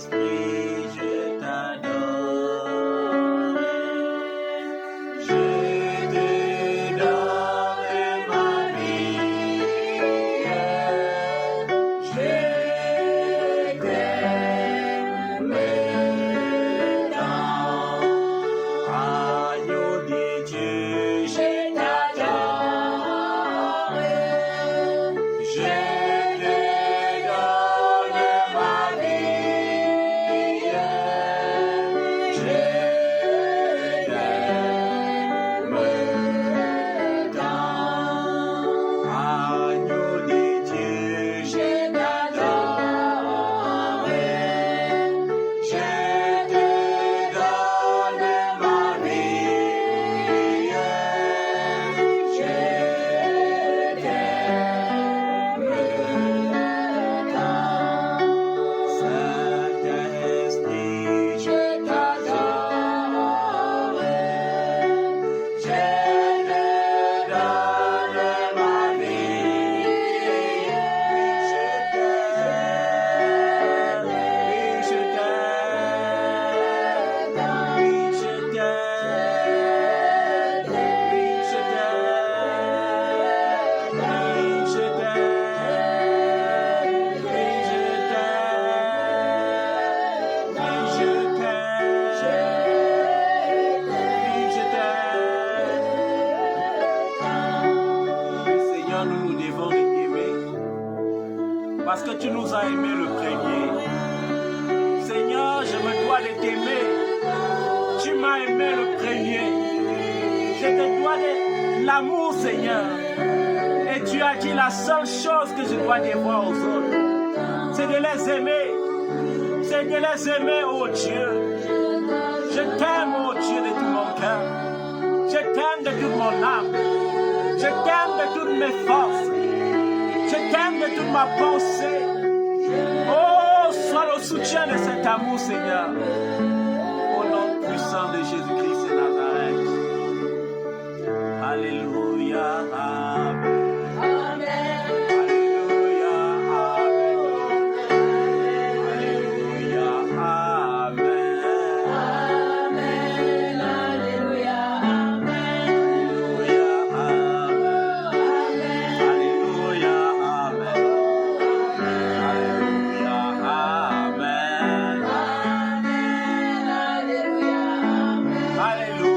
Saint-Esprit, je t'adore. Je te donne ma vie. Je t'aime tant. Agneau de Dieu, je t'adore. Je te donne ma vie. Je t'aime tant. Agneau de Dieu, je t'adore. Je te donne ma vie. Je t'aime tant. Saint-Esprit, je t'adore. Je te donne ma vie. Je t'aime. Je t'aime. Je t'aime. Je t'aime. Je Seigneur, nous devons t'aimer parce que tu nous as aimés le premier. Seigneur, je me dois de t'aimer. Tu m'as aimé le premier. Je te dois de l'amour, Seigneur. Et tu as dit la seule chose que je dois devoir aux autres, c'est de les aimer. C'est de les aimer, oh Dieu. Je t'aime, oh Dieu, de tout mon cœur. Je t'aime de toute mon âme. Je t'aime de toutes mes forces. Je t'aime de toute ma pensée. Oh, sois le soutien de cet amour, Seigneur. Au nom puissant de Jésus-Christ de Nazareth. Alléluia. Amen. Alléluia. Amen. Alléluia. Amen. Alléluia. Amen. Alléluia. Amen. Alléluia. Amen. Alléluia.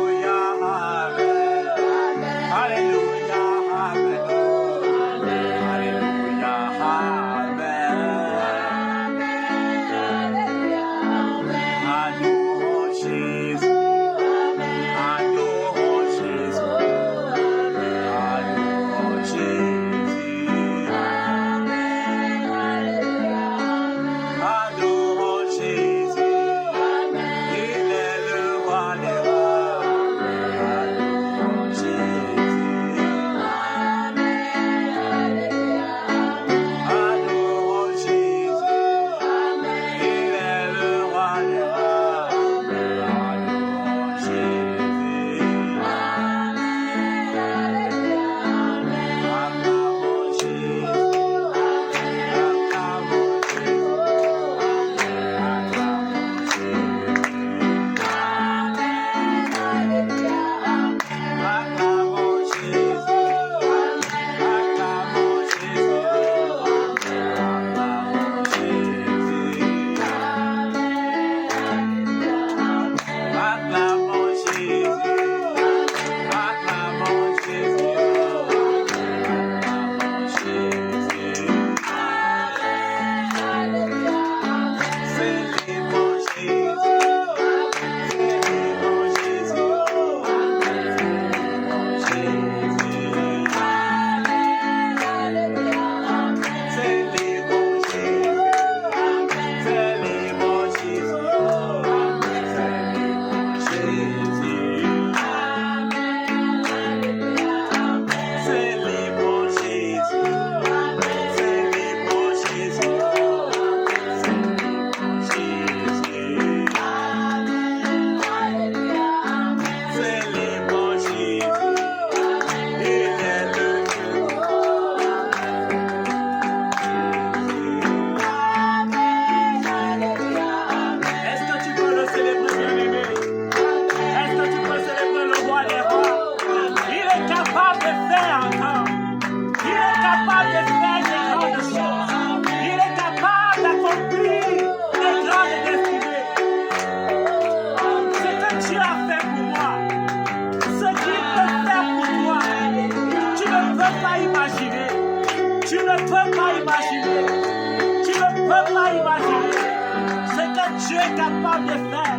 est capable de faire.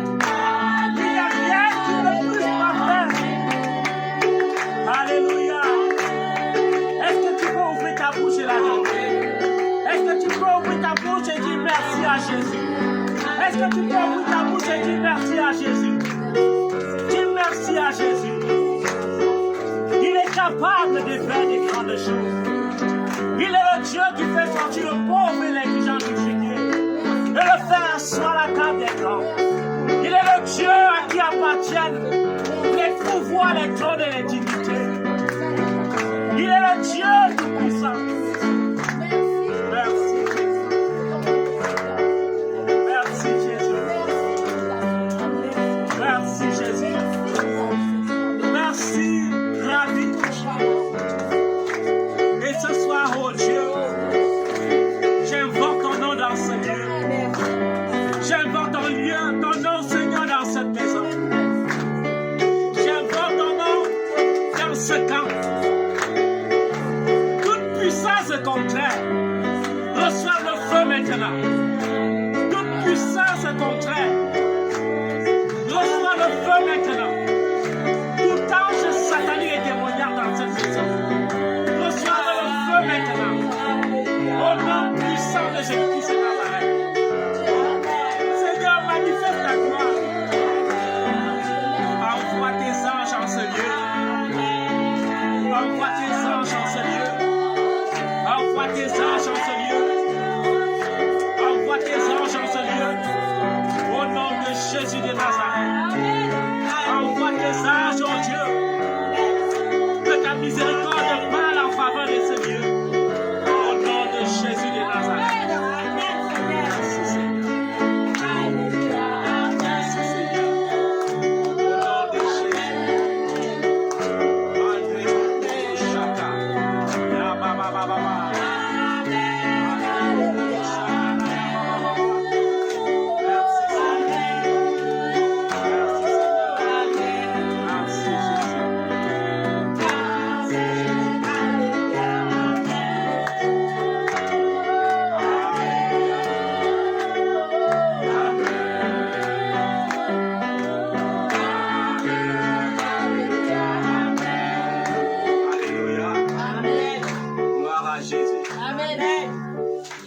Il n'y a rien qui ne puisse pas faire. Alléluia. Est-ce que tu peux ouvrir ta bouche et l'adorer? Est-ce que tu peux ouvrir ta bouche et dire merci à Jésus? Est-ce que tu peux ouvrir ta bouche et dire merci à Jésus? Dis merci à Jésus. Il est capable de faire des grandes choses. Il est le Dieu qui fait sortir le pauvre et les gens du chiquier et le faire asseoir la table des grands. Il est le Dieu à qui appartiennent les pouvoirs, les trônes et les dignités. Il est le Dieu tout-puissant. Merci. Merci Jésus. Merci Jésus. Merci, ravi. Et ce soir, oh Dieu, j'invoque ton nom dans ce lieu. J'invoque ton nom, Seigneur, dans cette maison. J'invoque ton nom dans ce camp. Toute puissance contraire, reçois le feu maintenant. Toute puissance contraire, reçois le feu maintenant. Tout ange satanique et démoniaque dans cette maison, reçois le feu maintenant. Au nom puissant de Jésus-Christ de Nazareth. Seigneur, manifeste ta gloire. Envoie tes anges en ce lieu. Envoie tes anges en ce lieu. Envoie tes anges en ce lieu. Envoie tes anges en ce lieu. Au nom de Jésus de Nazareth. Envoie tes anges, oh Dieu. Que ta miséricorde parle en faveur de ce lieu. Au nom de Jésus de Nazareth. Merci Seigneur. Merci Seigneur. Au nom de Jésus. André Chaka. Ya baba baba.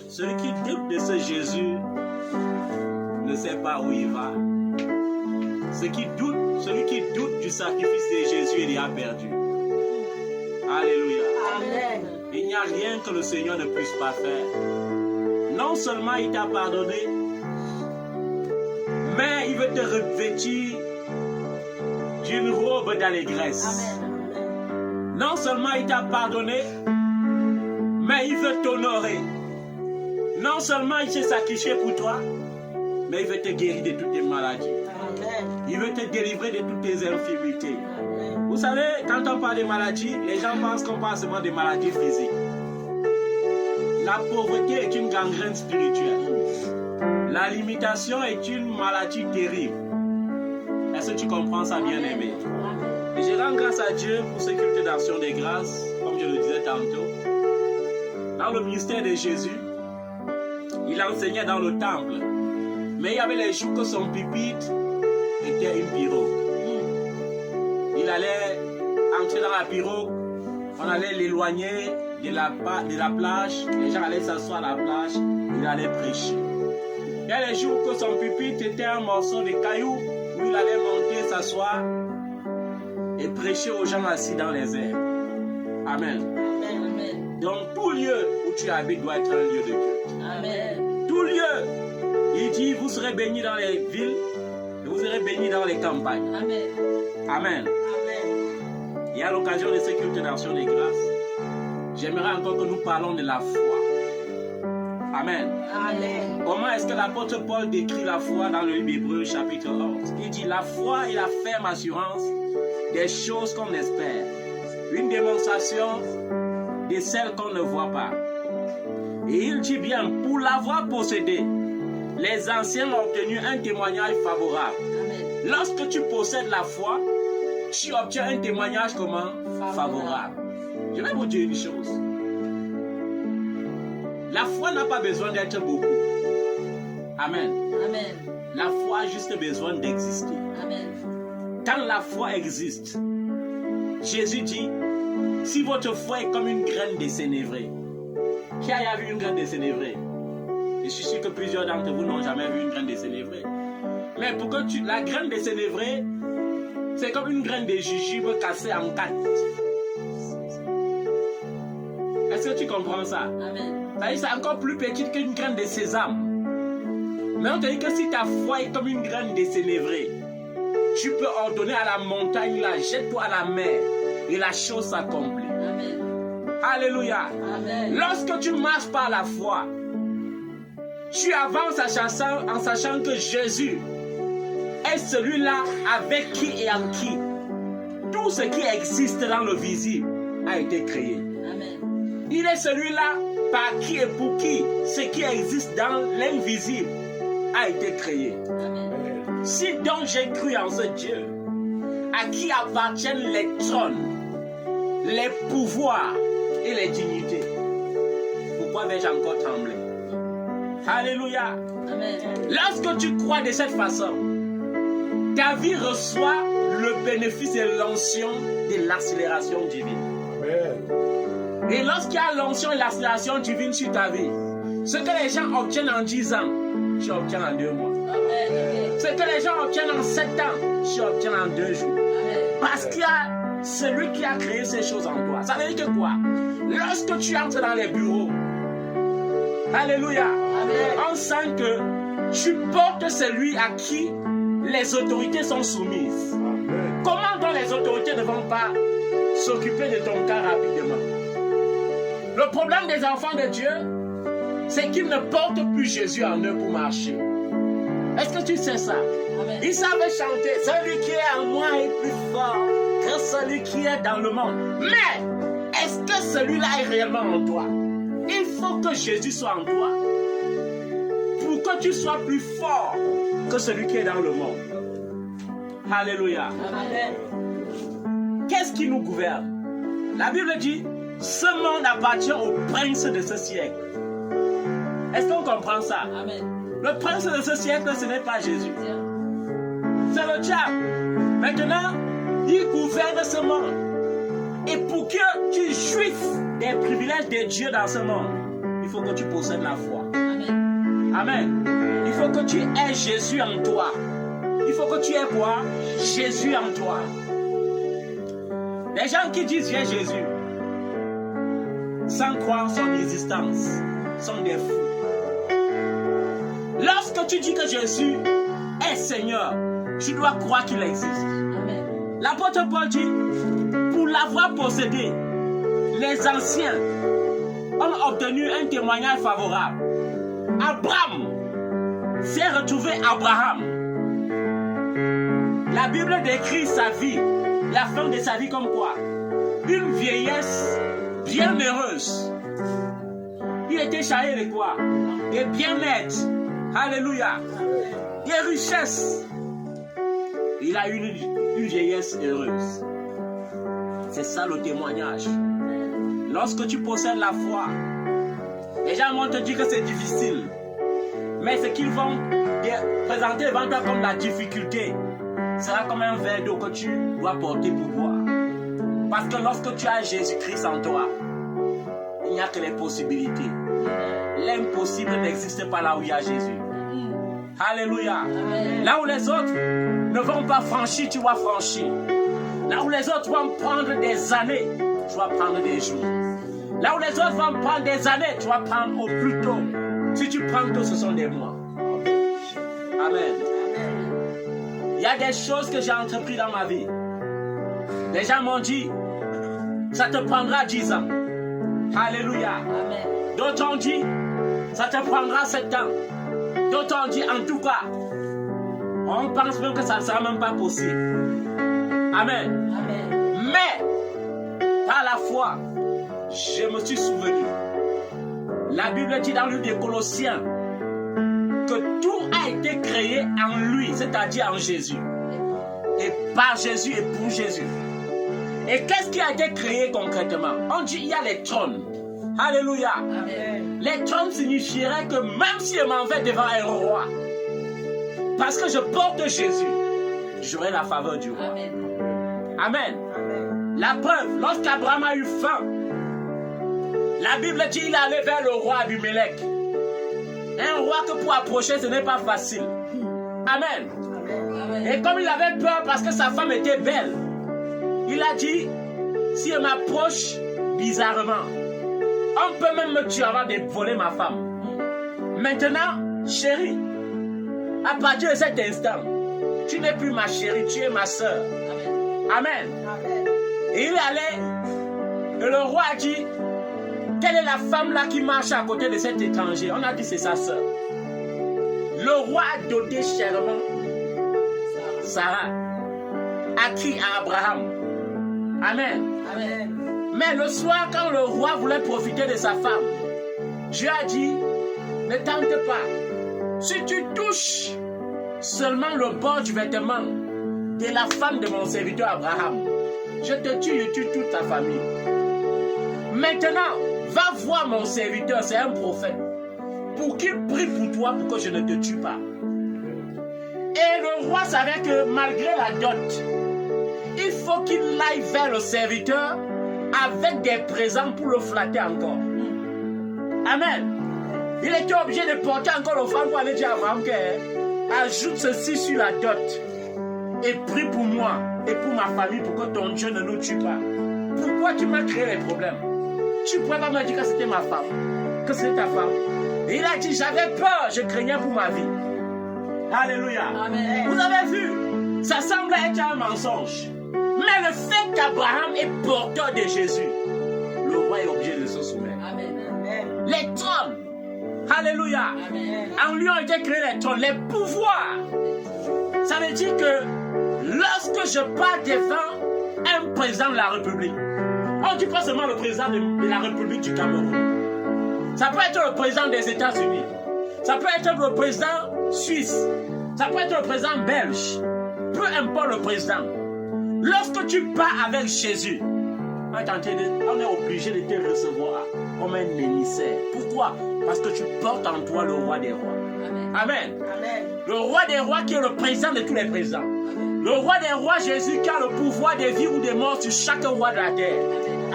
Celui qui doute de ce Jésus ne sait pas où il va. Celui qui doute du sacrifice de Jésus, il y a perdu. Alléluia. Amen. Il n'y a rien que le Seigneur ne puisse pas faire. Non seulement il t'a pardonné, mais il veut te revêtir d'une robe d'allégresse. Non seulement il t'a pardonné, mais il veut t'honorer. Non seulement il s'est sacrifié pour toi, mais il veut te guérir de toutes tes maladies. Amen. Il veut te délivrer de toutes tes infirmités. Amen. Vous savez, quand on parle de maladies, les gens pensent qu'on parle seulement de maladies physiques. La pauvreté est une gangrène spirituelle. La limitation est une maladie terrible. Est-ce que tu comprends ça, bien-aimé? Et je rends grâce à Dieu pour ce culte d'action des grâces, comme je le disais tantôt. Dans le ministère de Jésus, il enseignait dans le temple. Mais il y avait les jours que son pupitre était une pirogue. Il allait entrer dans la pirogue, on allait l'éloigner de la plage, les gens allaient s'asseoir à la plage, il allait prêcher. Il y a les jours que son pupitre était un morceau de caillou où il allait monter, s'asseoir et prêcher aux gens assis dans les airs. Amen. Amen. Donc tout lieu où tu habites doit être un lieu de culte. Amen. Tout lieu, il dit, vous serez bénis dans les villes et vous serez bénis dans les campagnes. Amen. Amen. Amen. Et à l'occasion de ce culte d'action des grâces, j'aimerais encore que nous parlons de la foi. Amen. Amen. Comment est-ce que l'apôtre Paul décrit la foi dans le livre Hébreux chapitre 11? Il dit, la foi est la ferme assurance des choses qu'on espère, une démonstration de celles qu'on ne voit pas. Et il dit bien, pour l'avoir possédé, les anciens ont obtenu un témoignage favorable. Amen. Lorsque tu possèdes la foi, tu obtiens un témoignage comment? Favorable. Je vais vous dire une chose. La foi n'a pas besoin d'être beaucoup. Amen. Amen. La foi a juste besoin d'exister. Amen. Quand la foi existe, Jésus dit, si votre foi est comme une graine de sénévré, qui a vu une graine de sénévré? Je suis sûr que plusieurs d'entre vous n'ont jamais vu une graine de sénévré. Mais pour que la graine de sénévré, c'est comme une graine de jujube cassée en 4. Est-ce que tu comprends ça? Amen. C'est encore plus petite qu'une graine de sésame. Mais on te dit que si ta foi est comme une graine de sénévré, tu peux ordonner à la montagne, là, jette-toi à la mer, et la chose s'accomplit. Amen. Alléluia. Amen. Lorsque tu marches par la foi, tu avances en sachant que Jésus est celui-là avec qui et en qui tout ce qui existe dans le visible a été créé. Amen. Il est celui-là par qui et pour qui ce qui existe dans l'invisible a été créé. Amen. Si donc j'ai cru en ce Dieu, à qui appartiennent les trônes, les pouvoirs et les dignités, pourquoi vais-je encore trembler? Alléluia. Amen. Lorsque tu crois de cette façon, ta vie reçoit le bénéfice et l'onction de l'accélération divine. Amen. Et lorsqu'il y a l'onction et l'accélération divine sur ta vie, ce que les gens obtiennent en 10 ans, tu obtiens en 2 mois. Amen. Ce que les gens obtiennent en 7 ans, tu obtiens en 2 jours. Amen. Parce qu'il y a celui qui a créé ces choses en toi. Ça veut dire que quoi? Lorsque tu entres dans les bureaux, alléluia, Amen. on sent que tu portes celui à qui les autorités sont soumises. Amen. Comment donc les autorités ne vont pas s'occuper de ton cas rapidement? Le problème des enfants de Dieu, c'est qu'ils ne portent plus Jésus en eux pour marcher. Est-ce que tu sais ça? Amen. Ils savent chanter, celui qui est en moi est plus fort que celui qui est dans le monde. Mais, est-ce que celui-là est réellement en toi? Il faut que Jésus soit en toi pour que tu sois plus fort que celui qui est dans le monde. Alléluia. Amen. Qu'est-ce qui nous gouverne? La Bible dit, ce monde appartient au prince de ce siècle. Est-ce qu'on comprend ça? Amen. Le prince de ce siècle, ce n'est pas Jésus. C'est le diable. Maintenant, il gouverne ce monde. Et pour que tu jouisses des privilèges de Dieu dans ce monde, il faut que tu possèdes la foi. Amen. Amen. Il faut que tu aies Jésus en toi. Il faut que tu aies quoi? Jésus en toi. Les gens qui disent j'ai Jésus sans croire son existence sont des fous. Lorsque tu dis que Jésus est Seigneur, tu dois croire qu'il existe. Amen. L'apôtre Paul dit, pour l'avoir possédé, les anciens ont obtenu un témoignage favorable. Abraham s'est retrouvé Abraham. La Bible décrit sa vie, la fin de sa vie comme quoi? Une vieillesse bien heureuse. Il était chargé de quoi? De bien-être. Alléluia. Des richesses. Il a eu une vieillesse heureuse. C'est ça le témoignage. Lorsque tu possèdes la foi, les gens vont te dire que c'est difficile. Mais ce qu'ils vont présenter devant toi comme la difficulté sera comme un verre d'eau que tu dois porter pour boire. Parce que lorsque tu as Jésus-Christ en toi, il n'y a que les possibilités. L'impossible n'existe pas là où il y a Jésus. Alléluia. Amen. Là où les autres ne vont pas franchir, tu vas franchir. Là où les autres vont prendre des années, tu vas prendre des jours. Là où les autres vont prendre des années, tu vas prendre au plus tôt. Si tu prends tôt, ce sont des mois. Amen. Il y a des choses que j'ai entreprises dans ma vie. Les gens m'ont dit, ça te prendra 10 ans. Alléluia. Amen. D'autres ont dit, ça te prendra 7 ans. D'autres ont dit, en tout cas, on pense même que ça ne sera même pas possible. Amen. Amen. Mais, par la foi, je me suis souvenu. La Bible dit dans le livre des Colossiens que tout a été créé en lui, c'est-à-dire en Jésus. Et par Jésus et pour Jésus. Et qu'est-ce qui a été créé concrètement? On dit il y a les trônes. Alléluia. Amen. Les trônes signifieraient que même si je m'en vais devant un roi, parce que je porte Jésus, j'aurai la faveur du roi. Amen. Amen. La preuve, lorsqu'Abraham a eu faim, la Bible dit qu'il est allé vers le roi Abimelech. Un roi que pour approcher, ce n'est pas facile. Amen. Amen. Et comme il avait peur parce que sa femme était belle, il a dit, si elle m'approche bizarrement, on peut même me tuer avant de voler ma femme. Maintenant, chérie, à partir de cet instant, tu n'es plus ma chérie, tu es ma soeur. Amen. Amen. Et il est allé, et le roi a dit, quelle est la femme là qui marche à côté de cet étranger? On a dit, c'est sa soeur. Le roi a doté chèrement Sarah. À qui? À Abraham. Amen. Amen. Mais le soir, quand le roi voulait profiter de sa femme, Dieu a dit, ne tente pas. Si tu touches seulement le bord du vêtement de la femme de mon serviteur Abraham, je te tue, je tue toute ta famille. Maintenant, va voir mon serviteur, c'est un prophète, pour qu'il prie pour toi, pour que je ne te tue pas. Et le roi savait que malgré la dot, il faut qu'il aille vers le serviteur avec des présents pour le flatter encore. Amen. Il était obligé de porter encore l'offrande pour aller dire à Abraham que ajoute ceci sur la dot et prie pour moi et pour ma famille pour que ton Dieu ne nous tue pas. Pourquoi tu m'as créé les problèmes? Tu pourrais pas me dire que c'était ma femme, que c'était ta femme. Et il a dit, j'avais peur, je craignais pour ma vie. Alléluia. Amen. Vous avez vu, ça semble être un mensonge. Mais le fait qu'Abraham est porteur de Jésus, le roi est obligé de se soumettre. Amen. Les trônes, alléluia, Amen. en lui ont été créés les trônes, les pouvoirs. Ça veut dire que lorsque je pars devant un président de la République, on ne dit pas seulement le président de la République du Cameroun. Ça peut être le président des États-Unis. Ça peut être le président suisse. Ça peut être le président belge. Peu importe le président. Lorsque tu pars avec Jésus, on est obligé de te recevoir comme un émissaire. Pourquoi? Parce que tu portes en toi le roi des rois. Amen. Amen. Le roi des rois qui est le président de tous les présidents. Le roi des rois, Jésus, qui a le pouvoir de vie ou de mort sur chaque roi de la terre.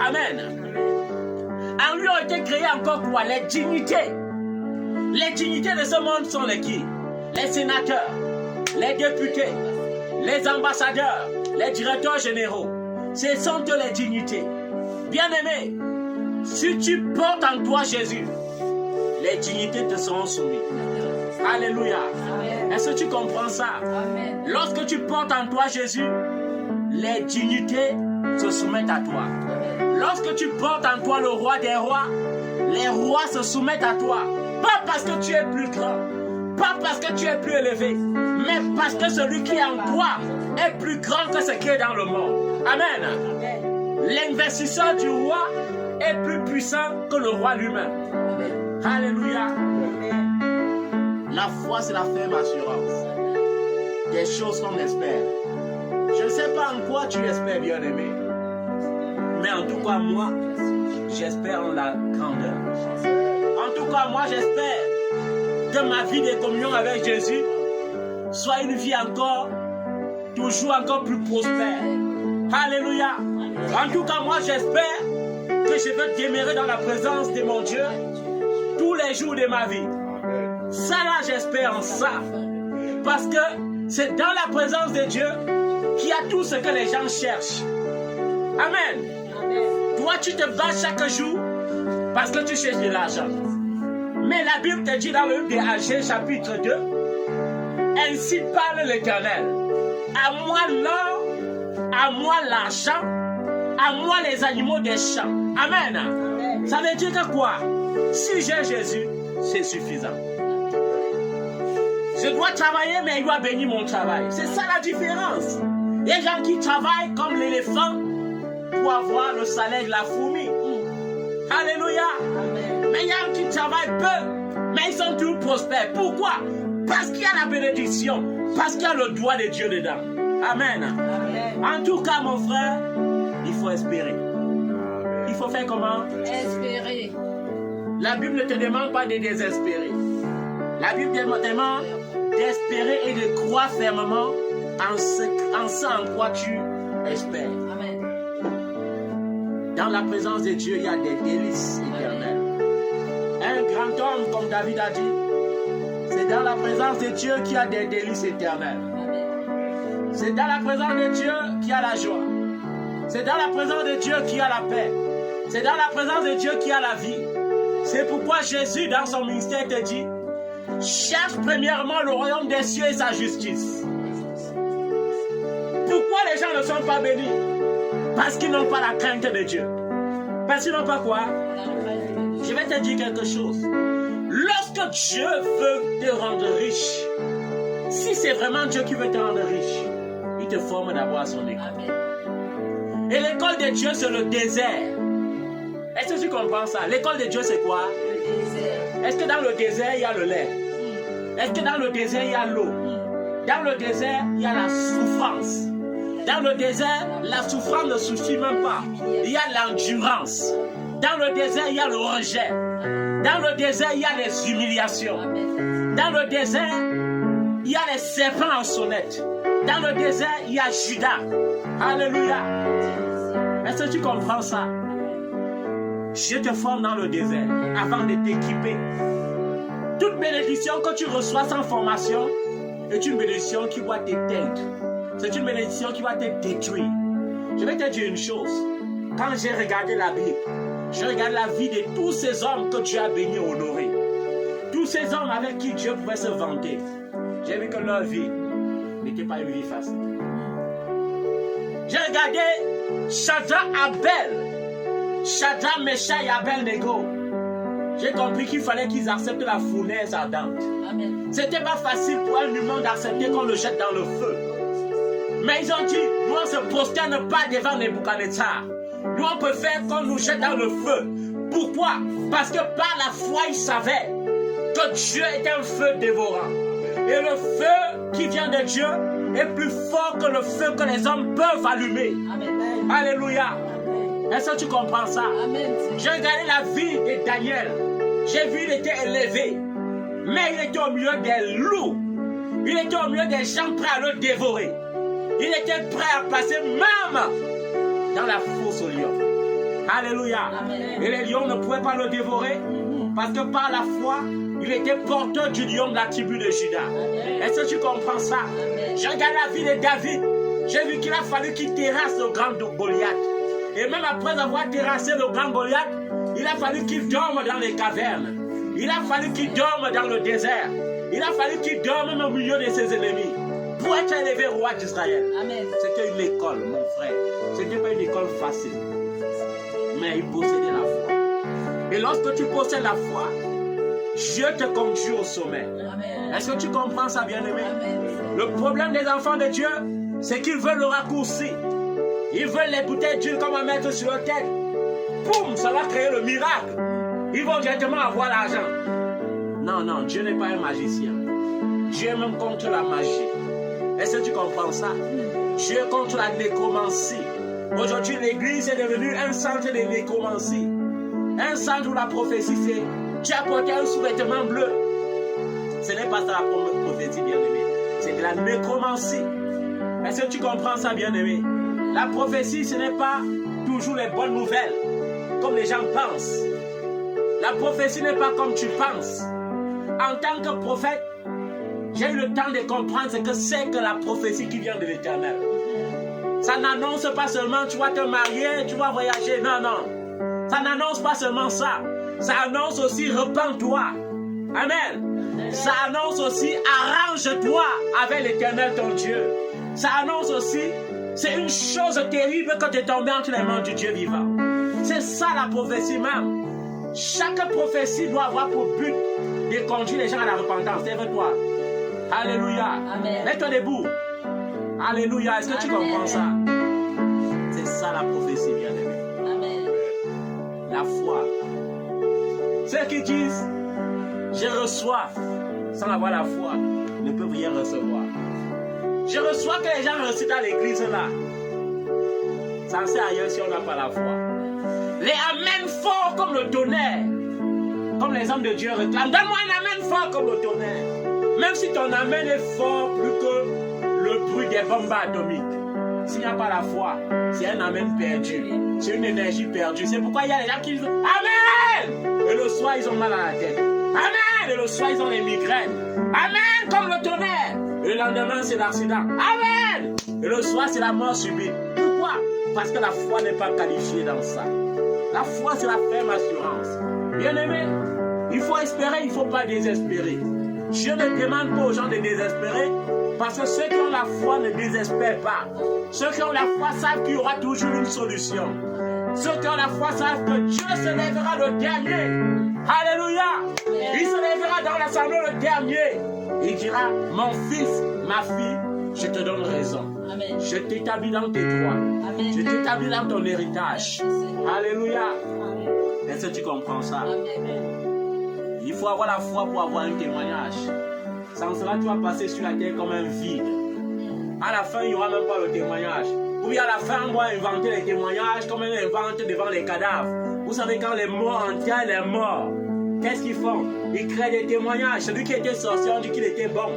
Amen. En lui ont été créées encore quoi? Les dignités. Les dignités de ce monde sont les qui? Les sénateurs, les députés, les ambassadeurs, les directeurs généraux. Ce sont eux les dignités. Bien-aimé, si tu portes en toi Jésus, les dignités te seront soumises. Alléluia. Est-ce que tu comprends ça? Amen. Lorsque tu portes en toi Jésus, les dignités se soumettent à toi. Lorsque tu portes en toi le roi des rois, les rois se soumettent à toi. Pas parce que tu es plus grand, pas parce que tu es plus élevé, mais parce que celui qui est en toi est plus grand que ce qui est dans le monde. Amen. L'investisseur du roi est plus puissant que le roi lui-même. Alléluia. La foi, c'est la ferme assurance des choses qu'on espère. Je ne sais pas en quoi tu espères, bien-aimé. Mais en tout cas, moi, j'espère en la grandeur. En tout cas, moi, j'espère que ma vie de communion avec Jésus soit une vie encore, toujours encore plus prospère. Alléluia. En tout cas, moi, j'espère que je vais demeurer dans la présence de mon Dieu tous les jours de ma vie. Ça là, j'espère en ça. Parce que c'est dans la présence de Dieu qu'il y a tout ce que les gens cherchent. Amen. Toi, tu te bats chaque jour parce que tu cherches de l'argent. Mais la Bible te dit dans le livre de Agé, chapitre 2, ainsi parle l'Éternel. À moi l'or, à moi l'argent, à moi les animaux des champs. Amen. Ça veut dire que quoi? Si j'ai Jésus, c'est suffisant. Je dois travailler, mais il doit bénir mon travail. C'est ça la différence. Il y a des gens qui travaillent comme l'éléphant pour avoir le salaire de la fourmi. Alléluia. Mais il y a qui travaillent peu, mais ils sont toujours prospères. Pourquoi? Parce qu'il y a la bénédiction, parce qu'il y a le doigt de Dieu dedans. Amen. En tout cas, mon frère, il faut espérer. Il faut faire comment? Espérer. La Bible ne te demande pas de désespérer. La Bible te demande d'espérer et de croire fermement en ce en quoi tu espères. Amen. Dans la présence de Dieu, il y a des délices éternelles. Un grand homme, comme David a dit, c'est dans la présence de Dieu qu'il y a des délices éternelles. Amen. C'est dans la présence de Dieu qu'il y a la joie. C'est dans la présence de Dieu qu'il y a la paix. C'est dans la présence de Dieu qu'il y a la vie. C'est pourquoi Jésus, dans son ministère, te dit, cherche premièrement le royaume des cieux et sa justice. Pourquoi les gens ne sont pas bénis? Parce qu'ils n'ont pas la crainte de Dieu. Parce qu'ils n'ont pas quoi? Je vais te dire quelque chose. Lorsque Dieu veut te rendre riche, si c'est vraiment Dieu qui veut te rendre riche, il te forme d'abord à son école. Amen. Et l'école de Dieu, c'est le désert. Est-ce que tu comprends ça? L'école de Dieu, c'est quoi? Le désert. Est-ce que dans le désert, il y a le lait? Est-ce que dans le désert, il y a l'eau? Dans le désert, il y a la souffrance. Dans le désert, la souffrance ne suffit même pas. Il y a l'endurance. Dans le désert, il y a le rejet. Dans le désert, il y a les humiliations. Amen. Dans le désert, il y a les serpents en sonnette. Dans le désert, il y a Judas. Alléluia. Est-ce que tu comprends ça? Je te forme dans le désert avant de t'équiper. Toute bénédiction que tu reçois sans formation est une bénédiction qui va t'éteindre. C'est une bénédiction qui va te détruire. Je vais te dire une chose. Quand j'ai regardé la Bible, je regarde la vie de tous ces hommes que Dieu a bénis et honorés. Tous ces hommes avec qui Dieu pouvait se vanter. J'ai vu que leur vie n'était pas une vie facile. J'ai regardé Shadrach, Meshach et Abednego. J'ai compris qu'il fallait qu'ils acceptent la fournaise ardente. Amen. C'était pas facile pour un humain d'accepter qu'on le jette dans le feu. Mais ils ont dit, nous on se prosterne pas devant Nebuchadnezzar. Nous on peut faire qu'on nous jette dans le feu. Pourquoi? Parce que par la foi, ils savaient que Dieu est un feu dévorant. Et le feu qui vient de Dieu est plus fort que le feu que les hommes peuvent allumer. Amen. Alléluia. Amen. Est-ce que tu comprends ça? Amen. J'ai regardé la vie de Daniel. J'ai vu qu'il était élevé. Mais il était au milieu des loups. Il était au milieu des gens prêts à le dévorer. Il était prêt à passer même dans la fosse aux lions. Alléluia. Amen. Et les lions ne pouvaient pas le dévorer parce que par la foi, il était porteur du lion de la tribu de Juda. Amen. Est-ce que tu comprends ça? Amen. J'ai regardé la vie de David. J'ai vu qu'il a fallu qu'il terrasse le grand Goliath. Et même après avoir terrassé le grand Goliath, il a fallu qu'il dorme dans les cavernes. Il a fallu qu'il dorme dans le désert. Il a fallu qu'il dorme au milieu de ses ennemis pour être élevé roi d'Israël. Amen. C'était une école, mon frère. C'était pas une école facile. Mais il possédait la foi. Et lorsque tu possèdes la foi, Dieu te conduit au sommet. Amen. Est-ce que tu comprends ça, bien-aimé? Amen. Le problème des enfants de Dieu, c'est qu'ils veulent le raccourci. Ils veulent les bouteilles d'huile qu'on va mettre sur leur tête. Boum, ça va créer le miracle. Ils vont directement avoir l'argent. Non, non, Dieu n'est pas un magicien. Dieu est même contre la magie. Est-ce que tu comprends ça? Dieu est contre la nécromancie. Aujourd'hui, l'église est devenue un centre de nécromancie. Un centre où la prophétie, c'est tu as porté un sous-vêtement bleu. Ce n'est pas ça la prophétie, bien-aimé. C'est de la nécromancie. Est-ce que tu comprends ça, bien-aimé? La prophétie, ce n'est pas toujours les bonnes nouvelles, comme les gens pensent. La prophétie n'est pas comme tu penses. En tant que prophète, j'ai eu le temps de comprendre ce que c'est que la prophétie qui vient de l'Éternel. Ça n'annonce pas seulement tu vas te marier, tu vas voyager. Non, non. Ça n'annonce pas seulement ça. Ça annonce aussi repens-toi. Amen. Ça annonce aussi arrange-toi avec l'Éternel ton Dieu. Ça annonce aussi c'est une chose terrible que tu es tombé entre les mains du Dieu vivant. C'est ça la prophétie même. Chaque prophétie doit avoir pour but de conduire les gens à la repentance. Lève-toi. Alléluia. Amen. Mets-toi debout. Alléluia. Est-ce que tu comprends ça? C'est ça la prophétie, bien-aimé. Amen. La foi. Ceux qui disent je reçois sans avoir la foi ne peuvent rien recevoir. Je reçois que les gens reçoivent dans l'église là. Ça ne sert à rien si on n'a pas la foi. Les amens forts comme le tonnerre. Comme les hommes de Dieu réclament. Donne-moi un amen fort comme le tonnerre. Même si ton amen est fort plus que le bruit des bombes atomiques, s'il n'y a pas la foi, c'est un amen perdu. C'est une énergie perdue. C'est pourquoi il y a des gens qui disent Amen! Et le soir, ils ont mal à la tête. Amen! Et le soir, ils ont des migraines. Amen! Comme le tonnerre. Et le lendemain, c'est l'accident. Amen! Et le soir, c'est la mort subite. Pourquoi? Parce que la foi n'est pas qualifiée dans ça. La foi, c'est la ferme assurance. Bien-aimé, il faut espérer, il ne faut pas désespérer. Je ne demande pas aux gens de désespérer, parce que ceux qui ont la foi ne désespèrent pas. Ceux qui ont la foi savent qu'il y aura toujours une solution. Ceux qui ont la foi savent que Dieu se lèvera le dernier. Alléluia. Il se lèvera dans l'assemblée le dernier. Il dira, mon fils, ma fille, je te donne raison. Amen. Je t'établis dans tes droits. Amen. Je t'établis dans ton héritage. Alléluia. Est-ce que tu comprends ça? Amen. Il faut avoir la foi pour avoir un témoignage. Sans cela, tu vas passer sur la terre comme un vide. À la fin, il n'y aura même pas le témoignage. Ou bien à la fin, on va inventer les témoignages comme on invente devant les cadavres. Vous savez, quand les morts enterrent les morts, qu'est-ce qu'ils font? Ils créent des témoignages. Celui qui était sorcier, on dit qu'il était bon.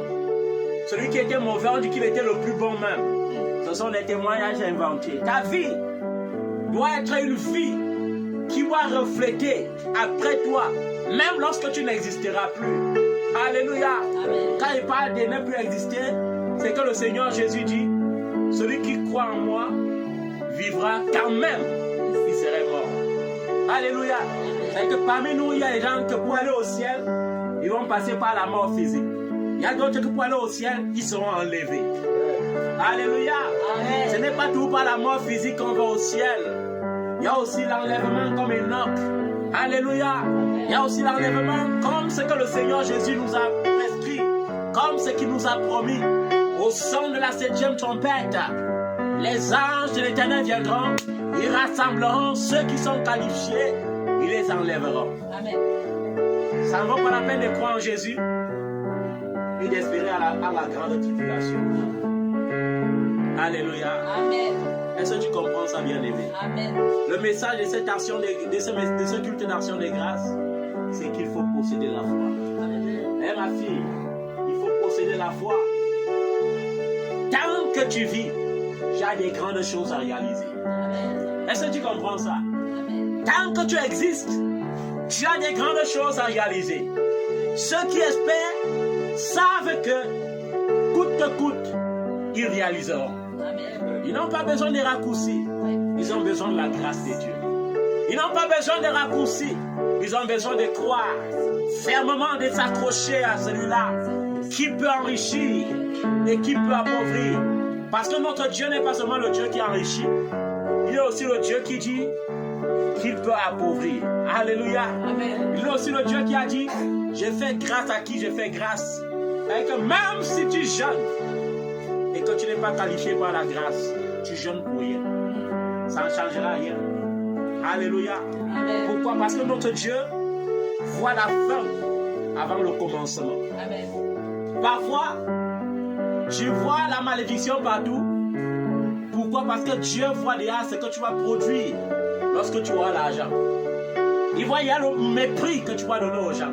Celui qui était mauvais, on dit qu'il était le plus bon même. Ce sont des témoignages inventés. Ta vie doit être une vie qui va refléter après toi, même lorsque tu n'existeras plus. Alléluia. Amen. Quand il parle de ne plus exister, c'est que le Seigneur Jésus dit, celui qui croit en moi vivra quand même il serait mort. Alléluia. C'est que parmi nous, il y a des gens que pour aller au ciel, ils vont passer par la mort physique. Il y a d'autres que pour aller au ciel, ils seront enlevés. Alléluia. Amen. Ce n'est pas tout par la mort physique qu'on va au ciel. Il y a aussi l'enlèvement comme Enoch. Alléluia. Il y a aussi l'enlèvement comme ce que le Seigneur Jésus nous a prescrit, comme ce qu'il nous a promis. Au son de la 7e trompette, les anges de l'Éternel viendront, ils rassembleront ceux qui sont qualifiés, ils les enlèveront. Amen. Ça ne vaut pas la peine de croire en Jésus et d'espérer à la grande tribulation. Alléluia. Amen. Est-ce que tu comprends ça, bien-aimé? Amen. Le message de cette action de ce culte d'action de grâce, c'est qu'il faut posséder la foi. Eh ma fille, il faut posséder la foi. Tant que tu vis, tu as des grandes choses à réaliser. Amen. Est-ce que tu comprends ça? Amen. Tant que tu existes, tu as des grandes choses à réaliser. Ceux qui espèrent savent que, coûte que coûte, ils réaliseront. Amen. Ils n'ont pas besoin de raccourcis. Ils ont besoin de la grâce de Dieu. Ils n'ont pas besoin de raccourcis. Ils ont besoin de croire fermement, de s'accrocher à celui-là qui peut enrichir et qui peut appauvrir. Parce que notre Dieu n'est pas seulement le Dieu qui enrichit. Il est aussi le Dieu qui dit qu'il peut appauvrir. Alléluia. Amen. Il est aussi le Dieu qui a dit, je fais grâce à qui je fais grâce. Et que même si tu jeûnes et que tu n'es pas qualifié par la grâce, tu jeûnes pour rien. Ça ne changera rien. Alléluia. Amen. Pourquoi? Parce que notre Dieu voit la fin avant le commencement. Amen. Parfois, tu vois la malédiction partout. Pourquoi? Parce que Dieu voit déjà ce que tu vas produire lorsque tu auras l'argent. Il voit déjà le mépris que tu vas donner aux gens.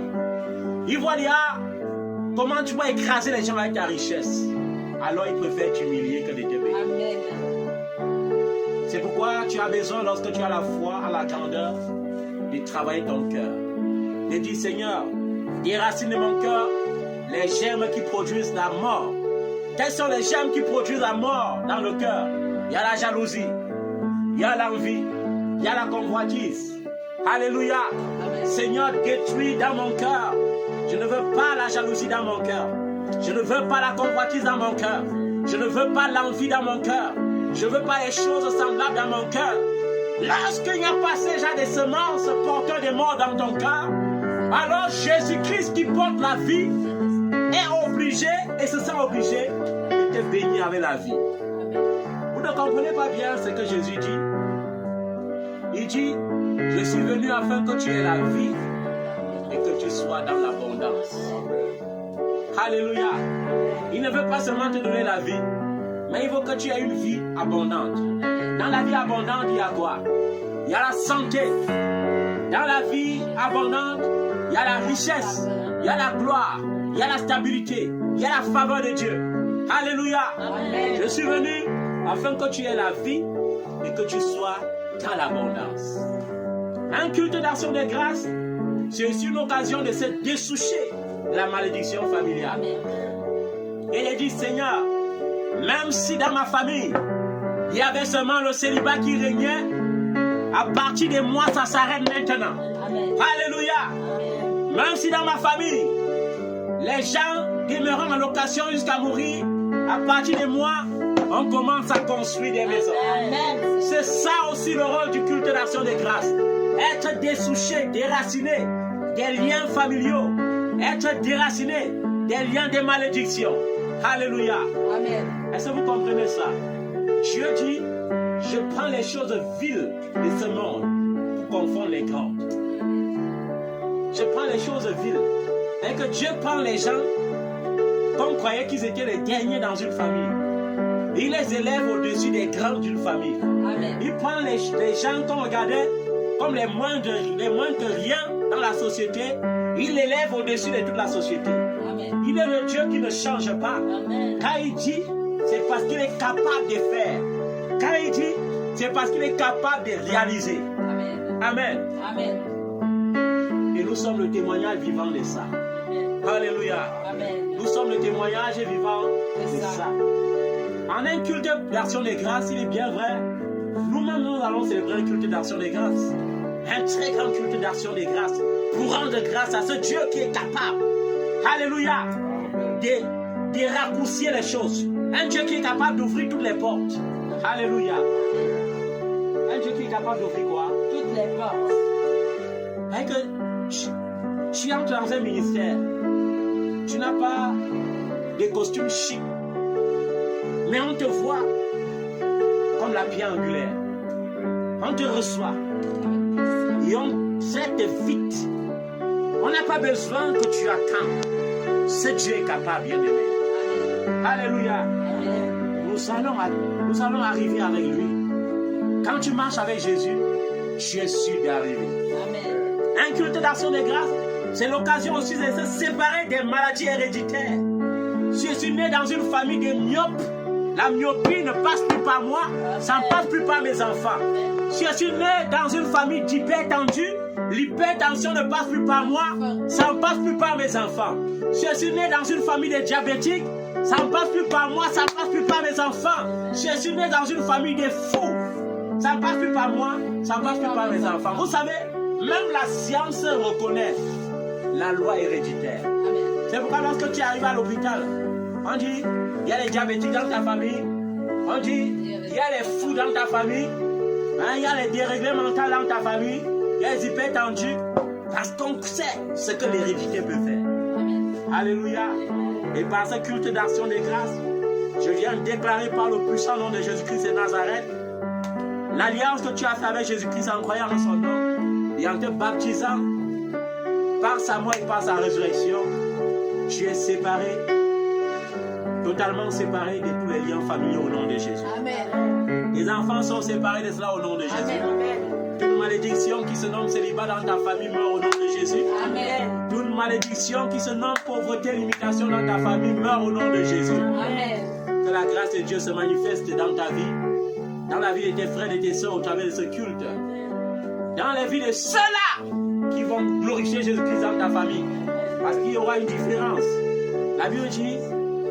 Il voit déjà comment tu vas écraser les gens avec ta richesse. Alors il préfère t'humilier que de te bénir. Amen. C'est pourquoi tu as besoin, lorsque tu as la foi à la grandeur, de travailler ton cœur. De dire, Seigneur, déracine de mon cœur les germes qui produisent la mort. Quels sont les germes qui produisent la mort dans le cœur? Il y a la jalousie, il y a l'envie, il y a la convoitise. Alléluia. Amen. Seigneur, détruis dans mon cœur. Je ne veux pas la jalousie dans mon cœur. Je ne veux pas la convoitise dans mon cœur. Je ne veux pas l'envie dans mon cœur. Je ne veux pas les choses semblables dans mon cœur. Lorsqu'il n'y a pas ces gens de semences porteurs de mort dans ton cœur, alors Jésus-Christ qui porte la vie est obligé et se sent obligé de te bénir avec la vie. Vous ne comprenez pas bien ce que Jésus dit. Il dit, je suis venu afin que tu aies la vie et que tu sois dans l'abondance. Alléluia. Il ne veut pas seulement te donner la vie, mais il veut que tu aies une vie abondante. Dans la vie abondante, il y a quoi? Il y a la santé. Dans la vie abondante, il y a la richesse, il y a la gloire, il y a la stabilité, Il y a la faveur de Dieu. Alléluia. Amen. Je suis venu afin que tu aies la vie et que tu sois dans l'abondance. Un culte d'action de grâce, c'est aussi une occasion de se dessoucher de la malédiction familiale. Amen. Et il dit, Seigneur, même si dans ma famille, il y avait seulement le célibat qui régnait, à partir de moi, ça s'arrête maintenant. Amen. Alléluia. Amen. Même si dans ma famille, les gens demeurent en location jusqu'à mourir, à partir de moi, on commence à construire des maisons. Amen. C'est ça aussi le rôle du culte d'action de grâce. Être dessouché, déraciné des liens familiaux. Être déraciné des liens de malédiction. Alléluia. Amen. Est-ce que vous comprenez ça? Dieu dit, je prends les choses viles de ce monde pour confondre les grandes. Je prends les choses viles. Et que Dieu prend les gens qu'on croyait qu'ils étaient les derniers dans une famille. Il les élève au-dessus des grands d'une famille. Amen. Il prend les gens qu'on regardait comme les moins que rien dans la société. Il l'élève au-dessus de toute la société. Amen. Il est le Dieu qui ne change pas. Amen. Quand il dit, c'est parce qu'il est capable de faire. Quand il dit, c'est parce qu'il est capable de réaliser. Amen. Amen. Amen. Et nous sommes le témoignage vivant de ça. Amen. Alléluia. Amen. Nous sommes le témoignage vivant de ça. En un culte d'action de grâce, il est bien vrai, nous-mêmes nous allons célébrer un culte d'action de grâce. Un très grand culte d'action de grâce. Pour rendre grâce à ce Dieu qui est capable. Alléluia. De raccourcir les choses. Un Dieu qui est capable d'ouvrir toutes les portes. Alléluia. Un Dieu qui est capable d'ouvrir quoi? Toutes les portes. Et que tu entres dans un ministère. Tu n'as pas des costumes chics. Mais on te voit comme la pierre angulaire. On te reçoit. Et on traite vite. On n'a pas besoin que tu attends. Ce Dieu est capable, bien-aimé. Alléluia. Amen. Nous allons arriver avec lui. Quand tu marches avec Jésus, tu es sûr d'arriver. Amen. Un culte d'action de grâce, c'est l'occasion aussi de se séparer des maladies héréditaires. Si je suis né dans une famille de myopes, la myopie ne passe plus par moi, ça ne passe plus par mes enfants. Si je suis né dans une famille d'hypertendus, l'hypertension ne passe plus par moi, ça ne passe plus par mes enfants. Si je suis né dans une famille de diabétiques, ça ne passe plus par moi, ça ne passe plus par mes enfants. Si je suis né dans une famille de fous, ça ne passe plus par moi, ça ne passe plus par mes enfants. Vous savez, même la science reconnaît la loi héréditaire. C'est pourquoi lorsque tu arrives à l'hôpital, on dit, il y a les diabétiques dans ta famille, on dit, il y a les fous dans ta famille, il y a les déréglés mentaux dans ta famille, il y a les hypertendus, parce qu'on sait ce que l'hérédité peut faire. Amen. Alléluia. Et par ce culte d'action de grâce, je viens déclarer par le puissant nom de Jésus-Christ de Nazareth, l'alliance que tu as fait avec Jésus-Christ en croyant en son nom, et en te baptisant par sa mort et par sa résurrection, tu es séparé, totalement séparé de tous les liens familiaux au nom de Jésus. Amen. Les enfants sont séparés de cela au nom de Jésus. Amen. Toute malédiction qui se nomme célibat dans ta famille meurt au nom de Jésus. Amen. Toute malédiction qui se nomme pauvreté, limitation dans ta famille meurt au nom de Jésus. Amen. Que la grâce de Dieu se manifeste dans ta vie, dans la vie de tes frères et de tes soeurs au travers de ce culte, dans la vie de ceux-là qui vont glorifier Jésus-Christ dans ta famille. Parce qu'il y aura une différence. La Bible dit,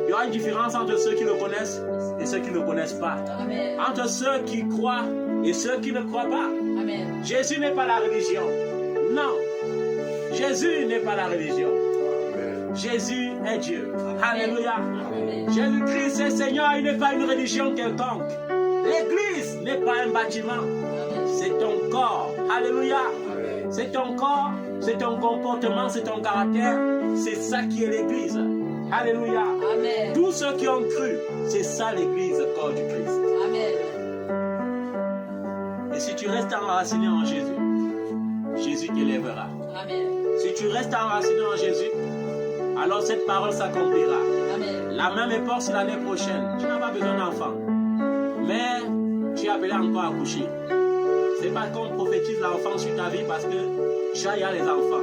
il y aura une différence entre ceux qui le connaissent et ceux qui ne le connaissent pas. Amen. Entre ceux qui croient et ceux qui ne croient pas. Amen. Jésus n'est pas la religion. Non. Jésus n'est pas la religion. Jésus est Dieu. Alléluia. Amen. Jésus-Christ est Seigneur, il n'est pas une religion quelconque. L'église n'est pas un bâtiment. C'est ton corps. Alléluia. C'est ton corps, c'est ton comportement, c'est ton caractère. C'est ça qui est l'église. Alléluia. Amen. Tous ceux qui ont cru, c'est ça l'église, le corps du Christ. Amen. Et si tu restes enraciné en Jésus, Jésus t'élèvera. Amen. Si tu restes enraciné en Jésus, alors cette parole s'accomplira. Amen. La même époque, c'est l'année prochaine. Tu n'as pas besoin d'enfant. Mais tu es appelé encore à coucher. C'est pas qu'on prophétise l'enfant sur ta vie parce que tu as les enfants.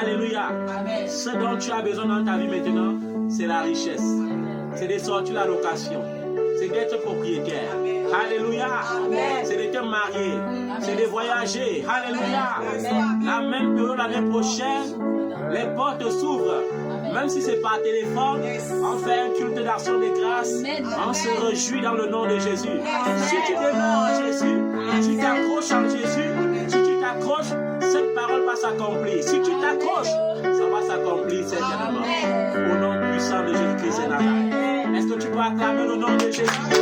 Alléluia. Amen. Ce dont tu as besoin dans ta vie maintenant, c'est la richesse. C'est de sortir la location. C'est d'être propriétaire. Alléluia. C'est de te marier. C'est de voyager. Alléluia. La même période l'année prochaine, les portes s'ouvrent. Même si c'est par téléphone, on fait un culte d'action de grâce. On se réjouit dans le nom de Jésus. Si tu demeures en Jésus, tu t'accroches en Jésus. Si tu t'accroches, cette parole va s'accomplir. Si tu t'accroches, ça va s'accomplir certainement. Au nom puissant de Jésus-Christ de Nazareth. Est-ce que tu peux acclamer le nom de Jésus?